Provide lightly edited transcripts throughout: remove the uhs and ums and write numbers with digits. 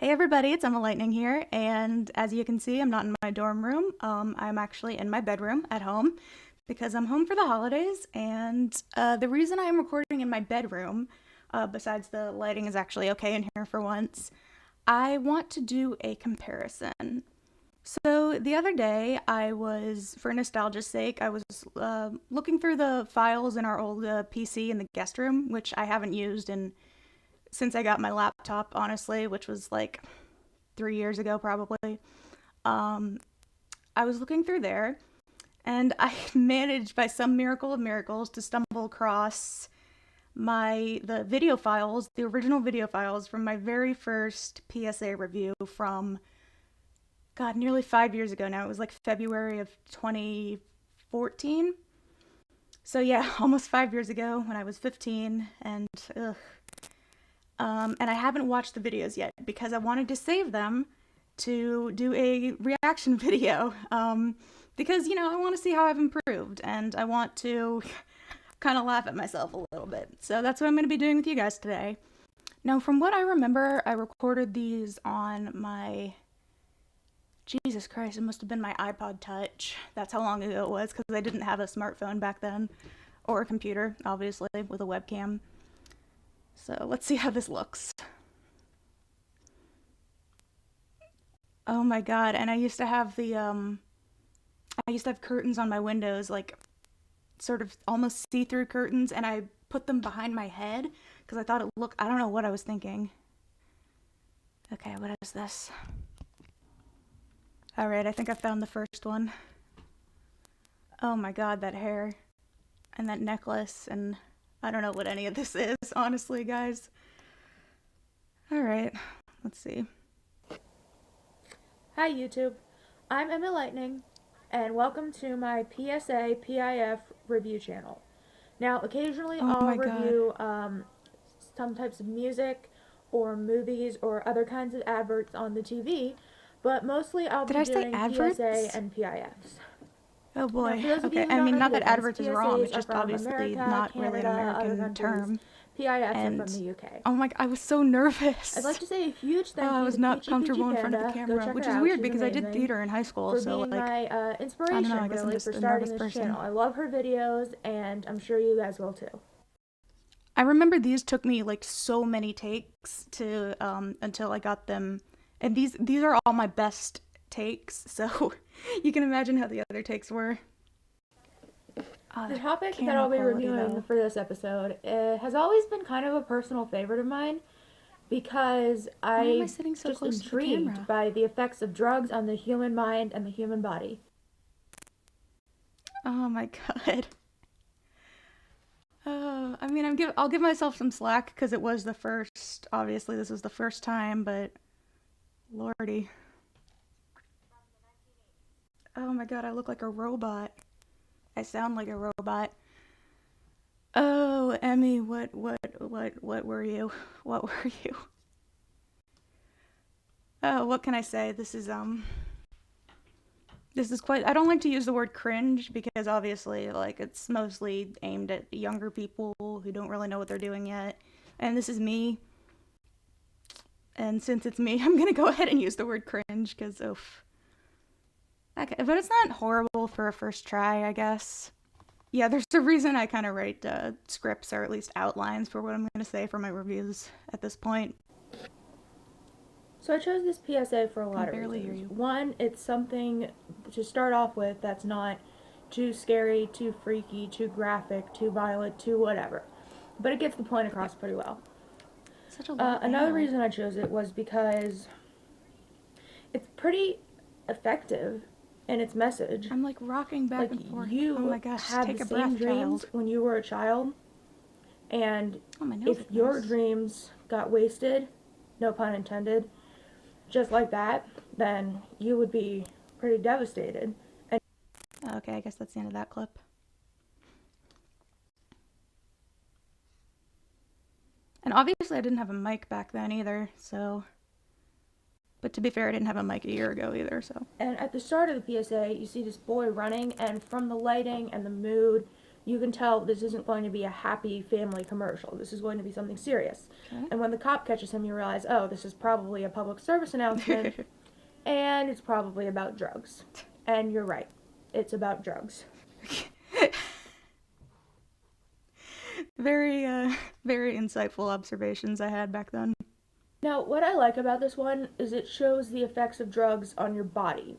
Hey everybody, it's Emma Lightning here, and as you can see, I'm not in my dorm room. I'm actually in my bedroom at home because I'm home for the holidays, and the reason I am recording in my bedroom, besides the lighting is actually okay in here for once, I want to do a comparison. So the other day, for nostalgia's sake, I was looking through the files in our old PC in the guest room, which I haven't used since I got my laptop, honestly, which was like 3 years ago probably. Um, I was looking through there, and I managed by some miracle of miracles to stumble across the video files, the original video files from my very first PSA review from, God, nearly 5 years ago now. It was like February of 2014. So yeah, almost 5 years ago when I was 15, and ugh. And I haven't watched the videos yet because I wanted to save them to do a reaction video. Because, I want to see how I've improved, and I want to kind of laugh at myself a little bit. So that's what I'm going to be doing with you guys today. Now, from what I remember, I recorded these on my... Jesus Christ, it must have been my iPod Touch. That's how long ago it was, because I didn't have a smartphone back then. Or a computer, obviously, with a webcam. So let's see how this looks. Oh my god, and I used to have curtains on my windows, like sort of almost see-through curtains, and I put them behind my head because I thought I don't know what I was thinking. Okay, what is this? Alright, I think I found the first one. Oh my god, that hair. And that necklace, and I don't know what any of this is, honestly, guys. Alright, let's see. Hi YouTube, I'm Emma Lightning, and welcome to my PSA PIF review channel. Now, occasionally I'll review some types of music or movies or other kinds of adverts on the TV, but mostly I'll be doing PSA and PIFs. Oh boy. Now, okay, I mean, not that adverts is wrong, it's just obviously America, not Canada, really an American term. PIFs are from the UK. Oh my god, I was so nervous. I'd like to say a huge thank you I was to not Peachy comfortable Peachy in front of the Panda. camera, which is weird because I did theater in high school, so being like my inspiration I guess really I'm just for a starting nervous this person. channel. I love her videos, and I'm sure you guys will too. I remember these took me like so many takes to until I got them, and these are all my best takes, so you can imagine how the other takes were. The topic that I'll be reviewing for this episode has always been kind of a personal favorite of mine because I'm just intrigued by the effects of drugs on the human mind and the human body. Oh my god. I mean, I'll give myself some slack because it was the first. Obviously, this was the first time, but lordy. Oh my god, I look like a robot. I sound like a robot. Oh, Emmy, what were you? What were you? Oh, what can I say? This is quite, I don't like to use the word cringe because obviously, like, it's mostly aimed at younger people who don't really know what they're doing yet. And this is me. And since it's me, I'm gonna go ahead and use the word cringe because, oof. Okay, but it's not horrible for a first try, I guess. Yeah, there's a reason I kind of write scripts or at least outlines for what I'm going to say for my reviews at this point. So I chose this PSA for a lot of reasons. One, it's something to start off with that's not too scary, too freaky, too graphic, too violent, too whatever. But it gets the point across pretty well. Another reason I chose it was because it's pretty effective in its message. I'm like rocking back and forth. You oh my gosh, had take the a same breath, dreams child. when you were a child, and if your dreams got wasted, no pun intended, just like that, then you would be pretty devastated. And okay, I guess that's the end of that clip. And obviously I didn't have a mic back then either, so... But to be fair, I didn't have a mic a year ago either, so... And at the start of the PSA, you see this boy running, and from the lighting and the mood, you can tell this isn't going to be a happy family commercial. This is going to be something serious. Okay. And when the cop catches him, you realize, oh, this is probably a public service announcement, and it's probably about drugs. And you're right. It's about drugs. Very, very insightful observations I had back then. Now, what I like about this one is it shows the effects of drugs on your body.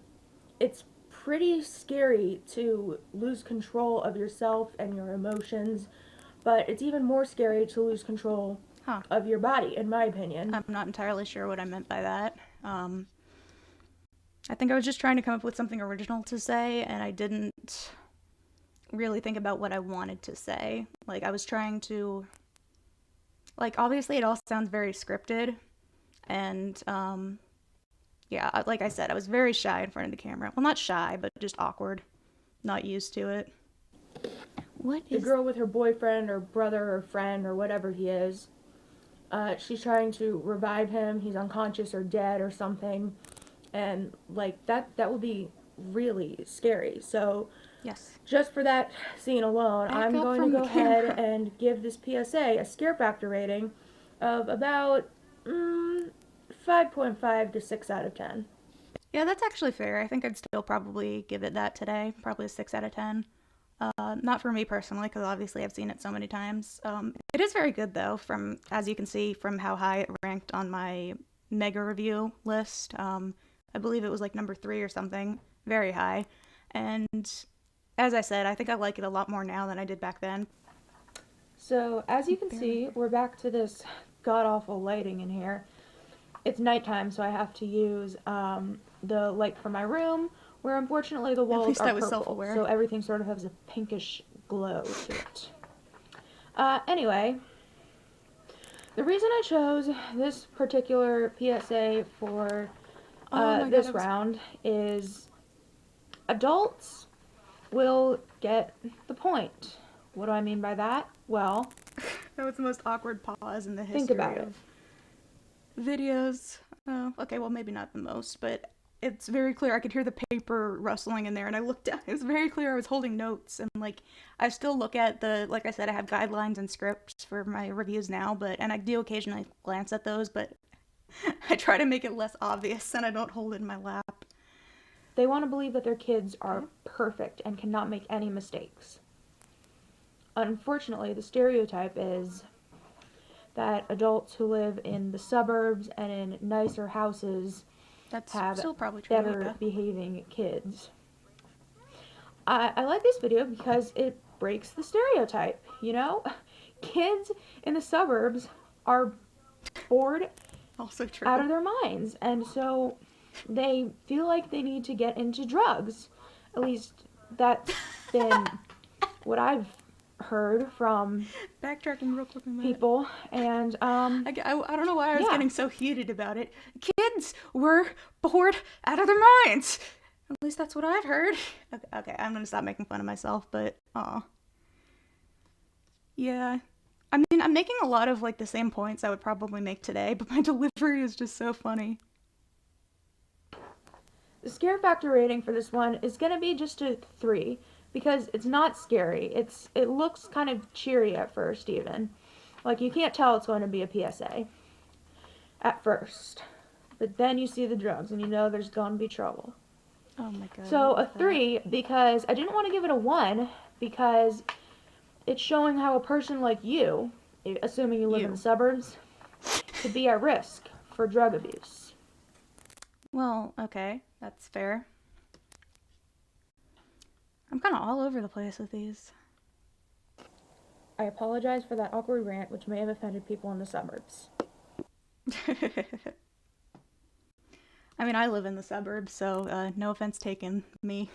It's pretty scary to lose control of yourself and your emotions, but it's even more scary to lose control of your body, in my opinion. I'm not entirely sure what I meant by that. I think I was just trying to come up with something original to say, and I didn't really think about what I wanted to say. Like, I was trying to... Like, obviously it all sounds very scripted, and, yeah, like I said, I was very shy in front of the camera. Well, not shy, but just awkward. Not used to it. What is... The girl with her boyfriend or brother or friend or whatever he is, she's trying to revive him. He's unconscious or dead or something. And, like, that would be really scary. So, yes, just for that scene alone, I'm going to go ahead and give this PSA a scare factor rating of about 5.5 to 6 out of 10. Yeah, that's actually fair. I think I'd still probably give it that today. Probably a 6 out of 10. Not for me personally, because obviously I've seen it so many times. It is very good, though, from, as you can see from how high it ranked on my mega review list. I believe it was like number 3 or something. Very high. And as I said, I think I like it a lot more now than I did back then. So, as you can see, we're back to this god-awful lighting in here. It's nighttime, so I have to use the light from my room, where unfortunately the walls are purple, so everything sort of has a pinkish glow to it. Anyway, the reason I chose this particular PSA for this round is adults will get the point. What do I mean by that? Well, that was the most awkward pause in the history think about of videos. Oh, okay, well, maybe not the most, but it's very clear. I could hear the paper rustling in there, and I looked down. It was very clear I was holding notes, and, like, I still look at the, like I said, I have guidelines and scripts for my reviews now, and I do occasionally glance at those, but I try to make it less obvious, and I don't hold it in my lap. They want to believe that their kids are perfect and cannot make any mistakes. Unfortunately, the stereotype is that adults who live in the suburbs and in nicer houses have still probably true, better behaving kids. I like this video because it breaks the stereotype, you know? Kids in the suburbs are bored also true. out of their minds, and so they feel like they need to get into drugs. At least that's been what I've heard from backtracking real quick people, and I don't know why I was getting so heated about it. Kids were bored out of their minds. At least that's what I've heard. Okay, I'm gonna stop making fun of myself, but yeah. I mean, I'm making a lot of, like, the same points I would probably make today, but my delivery is just so funny. The scare factor rating for this one is gonna be just a 3. Because it's not scary. It looks kind of cheery at first, even. Like, you can't tell it's going to be a PSA at first. But then you see the drugs, and you know there's going to be trouble. Oh my god. So, a 3, because I didn't want to give it a 1, because it's showing how a person like you, assuming you live in the suburbs, could be at risk for drug abuse. Well, okay. That's fair. I'm kind of all over the place with these. I apologize for that awkward rant, which may have offended people in the suburbs. I mean, I live in the suburbs, so no offense taken, me.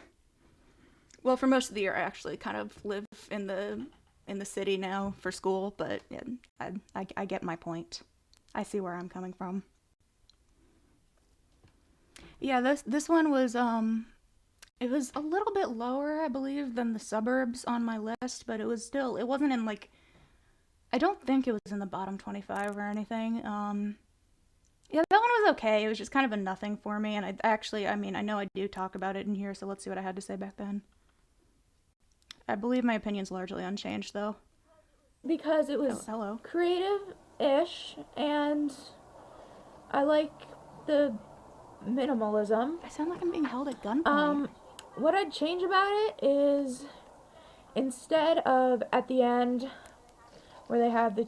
Well, for most of the year, I actually kind of live in the city now for school, but yeah, I get my point. I see where I'm coming from. Yeah, this one was it was a little bit lower, I believe, than the suburbs on my list, but it wasn't in, like, I don't think it was in the bottom 25 or anything. Yeah, that one was okay. It was just kind of a nothing for me, and I know I do talk about it in here, so let's see what I had to say back then. I believe my opinion's largely unchanged, though. Because it was hello. creative-ish, and I like the minimalism. I sound like I'm being held at gunpoint. What I'd change about it is, instead of at the end where they have the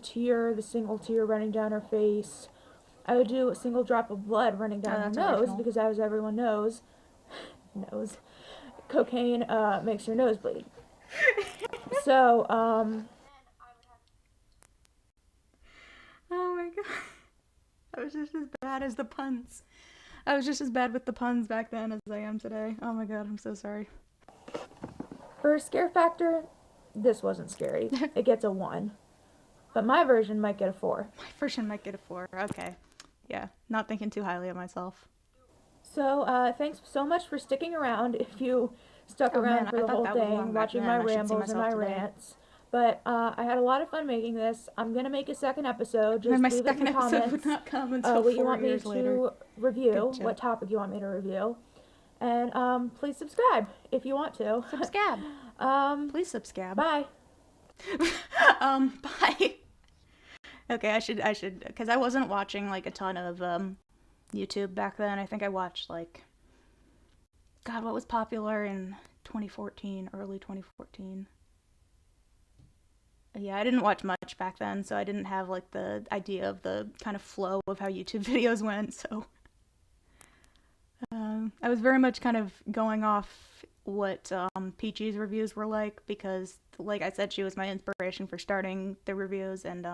single tear running down her face, I would do a single drop of blood running down her nose, original. Because as everyone knows, cocaine makes your nose bleed. So, oh my god. I was just as bad as the puns. I was just as bad with the puns back then as I am today. Oh my god, I'm so sorry. For a scare factor, this wasn't scary. It gets a 1. But my version might get a 4. My version might get a 4. Okay. Yeah, not thinking too highly of myself. So, thanks so much for sticking around. If you stuck around for the whole thing, watching my rambles and my rants. But I had a lot of fun making this. I'm gonna make a second episode. Just my leave second in the comments episode would not come until what 4 you want me years later. to review, what topic you want me to review, and please subscribe if you want to. Subscribe. Please subscribe. Bye. Bye. Okay, I should, because I wasn't watching like a ton of YouTube back then. I think I watched like, God, what was popular in 2014, early 2014? Yeah, I didn't watch much back then, so I didn't have like the idea of the kind of flow of how YouTube videos went, so I was very much kind of going off what Peachy's reviews were like, because like I said, she was my inspiration for starting the reviews, and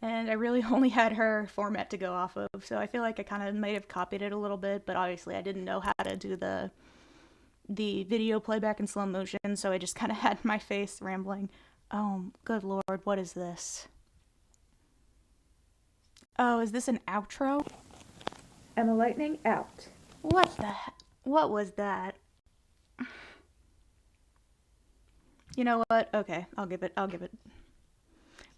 I really only had her format to go off of, so I feel like I kind of might have copied it a little bit, but obviously I didn't know how to do the video playback in slow motion, so I just kind of had my face rambling. Oh, good lord, what is this? Oh, is this an outro? Emma Lightning out. What was that? You know what? Okay, I'll give it.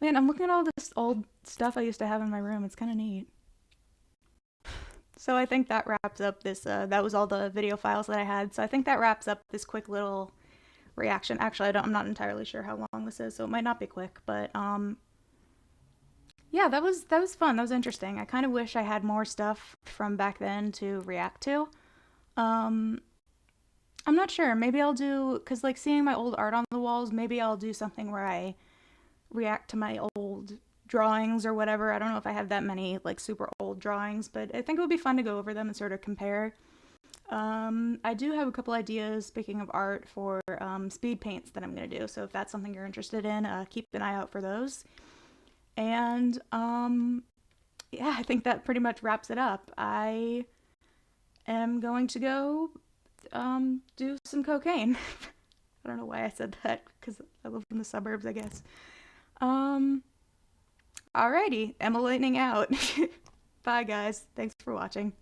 Man, I'm looking at all this old stuff I used to have in my room. It's kind of neat. So I think that wraps up this, that was all the video files that I had. So I think that wraps up this quick little reaction. Actually, I'm not entirely sure how long this is, so it might not be quick, but, yeah, that was fun. That was interesting. I kind of wish I had more stuff from back then to react to. I'm not sure. Maybe I'll do, because, like, seeing my old art on the walls, maybe I'll do something where I react to my old drawings or whatever. I don't know if I have that many like super old drawings, but I think it would be fun to go over them and sort of compare. I do have a couple ideas, speaking of art, for speed paints that I'm going to do, so if that's something you're interested in, keep an eye out for those. And yeah, I think that pretty much wraps it up. I am going to go do some cocaine. I don't know why I said that, because I live in the suburbs, I guess. Alrighty, Emma Lightning out. Bye guys, thanks for watching.